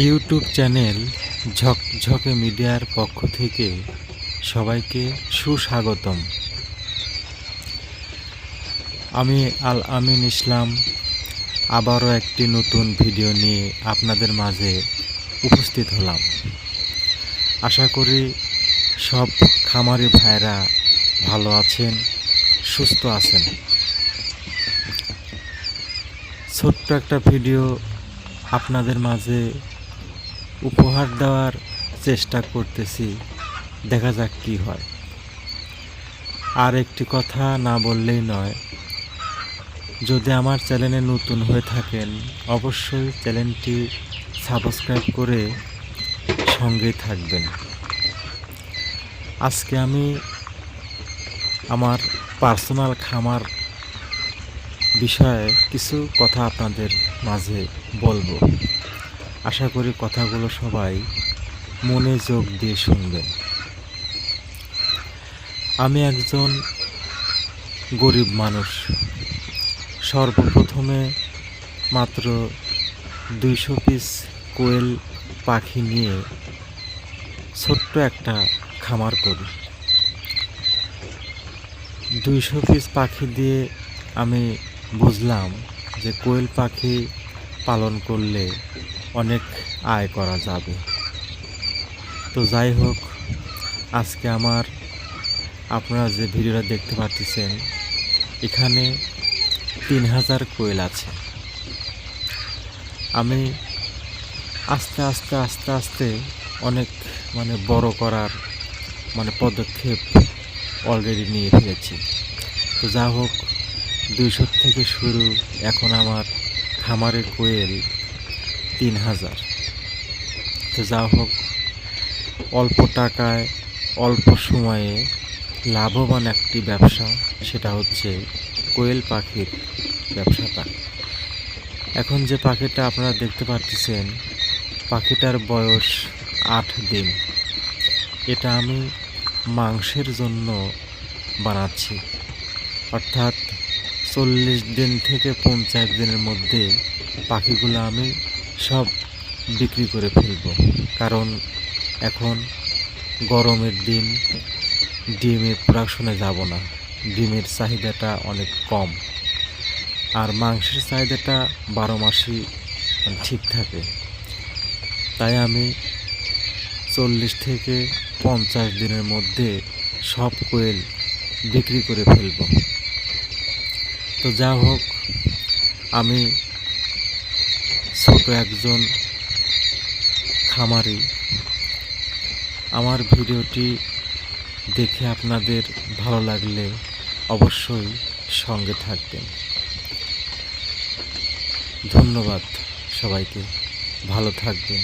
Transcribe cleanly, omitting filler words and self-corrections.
YouTube channel ঝকঝকে মিডিয়ার পক্ষ থেকে সবাইকে সুস্বাগতম। আমি আল আমিন ইসলাম আবারও একটি নতুন ভিডিও নিয়ে আপনাদের মাঝে উপস্থিত হলাম। আশা করি সব খামারি ভাইরা ভালো আছেন, সুস্থ আছেন। ছোট্ট একটা ভিডিও আপনাদের মাঝে উপহার দেওয়ার চেষ্টা করতেছি, দেখা যাক কি হয়। আর একটি কথা না বললেই নয়, যদি আমার চ্যানেলে নতুন হয়ে থাকেন অবশ্যই চ্যানেলটি সাবস্ক্রাইব করে সঙ্গেই থাকবেন। আজকে আমি আমার পার্সোনাল খামার বিষয়ে কিছু কথা আপনাদের মাঝে বলবো। আশা করি কথাগুলো সবাই মনোযোগ দিয়ে শুনবেন। আমি একজন গরিব মানুষ। সর্বপ্রথমে মাত্র 200 পিস কোয়েল পাখি নিয়ে ছোট্ট একটা খামার করি। 200 পিস পাখি দিয়ে আমি বুঝলাম যে কোয়েল পাখি পালন করলে অনেক আয় করা যাবে। তো যাই হোক, আজকে আপনারা যে ভিডিওটা দেখতে পাচ্ছেন, এখানে 3000 কোয়েল আছে। আমি আস্তে আস্তে অনেক বড় করার পদক্ষেপ অলরেডি নিয়ে ফেলেছি। তো যা হোক, 200 থেকে শুরু, এখন আমার খামারের কোয়েল 3000। তো যা হোক, অল্প টাকায় অল্প সময়ে লাভবান একটি ব্যবসা, সেটা হচ্ছে কোয়েল পাখির ব্যবসাটা। এখন যে পাখিটা আপনারা দেখতে পাচ্ছেন, পাখিটার বয়স 8 দিন। এটা আমি মাংসের জন্য বানাচ্ছি, অর্থাৎ 40 দিন থেকে 50 দিনের মধ্যে পাখিগুলো আমি সব বিক্রি করে ফেলব। কারণ এখন গরমের দিন, ডিমের প্রোডাকশনে যাব না, ডিমের চাহিদাটা অনেক কম, আর মাংসের চাহিদাটা 12 মাসই ঠিক থাকে। তাই আমি 40 থেকে 50 দিনের মধ্যে সব কোয়েল বিক্রি করে ফেলব। তো যা হোক, আমি ছোট একজন খামারি। আমার ভিডিওটি দেখে আপনাদের ভালো লাগলে অবশ্যই সঙ্গে থাকবেন। ধন্যবাদ সবাইকে, ভালো থাকবেন।